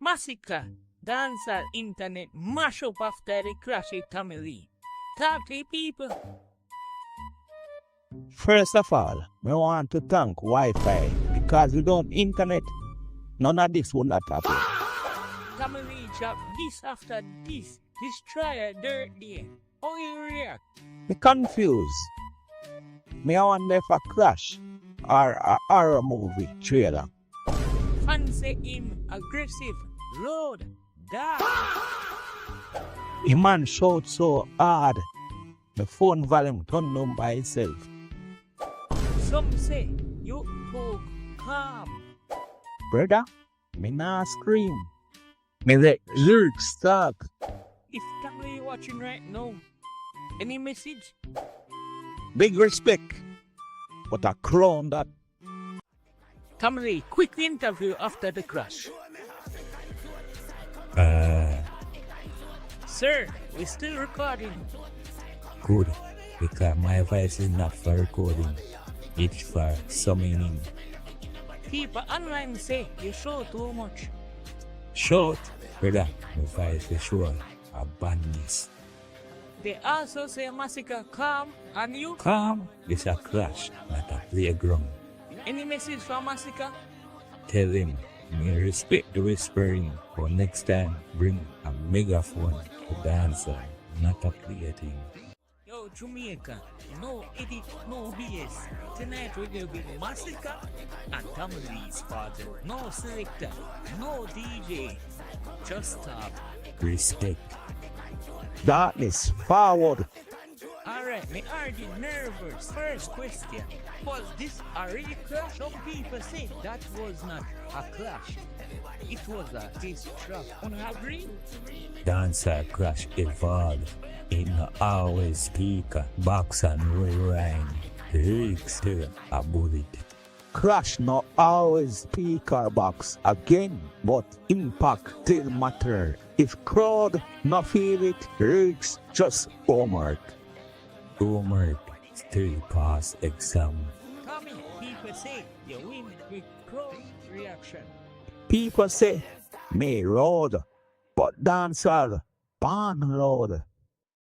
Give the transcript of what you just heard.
Massacre. Dancehall internet mash up after the crash with Tommy Lee. Talk to the people. First of all, I want to thank Wi-Fi because without internet, none of this would not happen. Tommy Lee drop this after this. Destroy a dirt day. How you react? Me confused. Me I wonder if a crash or a horror movie trailer. Fans say him aggressive, loud, dark. The man shout so hard, the phone volume turned down by itself. Some say you too calm. Brother, me nah scream. Me let lyrics talk. If Tommy Lee watching right now, any message? Big respect, but a crown that. Tommy Lee, quick interview after the crash. Sir, we're still recording. Good, because my voice is not for recording, it's for summoning. People online say you show too much. Short, brother, my voice is sure a badness. They also say massacre calm and you. Calm, it's a crash, not a playground. Any message for massacre? Tell him, me respect the whispering, but next time bring a megaphone to Dancehall, not a plaything. Yo, Jamaica, no edit, no BS. Tonight we're gonna be massacre and Tommy Lee Sparta. No selector, no DJ. Just stop. Respect. Darkness, forward. Alright, me already nervous. First question. Was this a real crash? Some people say that was not a clash. It was a diss track. On agree? Dancehall crash evolved. It not always speaker, box and rewind. Lyrics still a bullet. Crash not always speaker box again, but impact still matter. If crowd not feel it, lyrics just homework. Homework still pass exam. Tommy, people say you win with crowd reaction. People say, me road, but dancehall, pan road.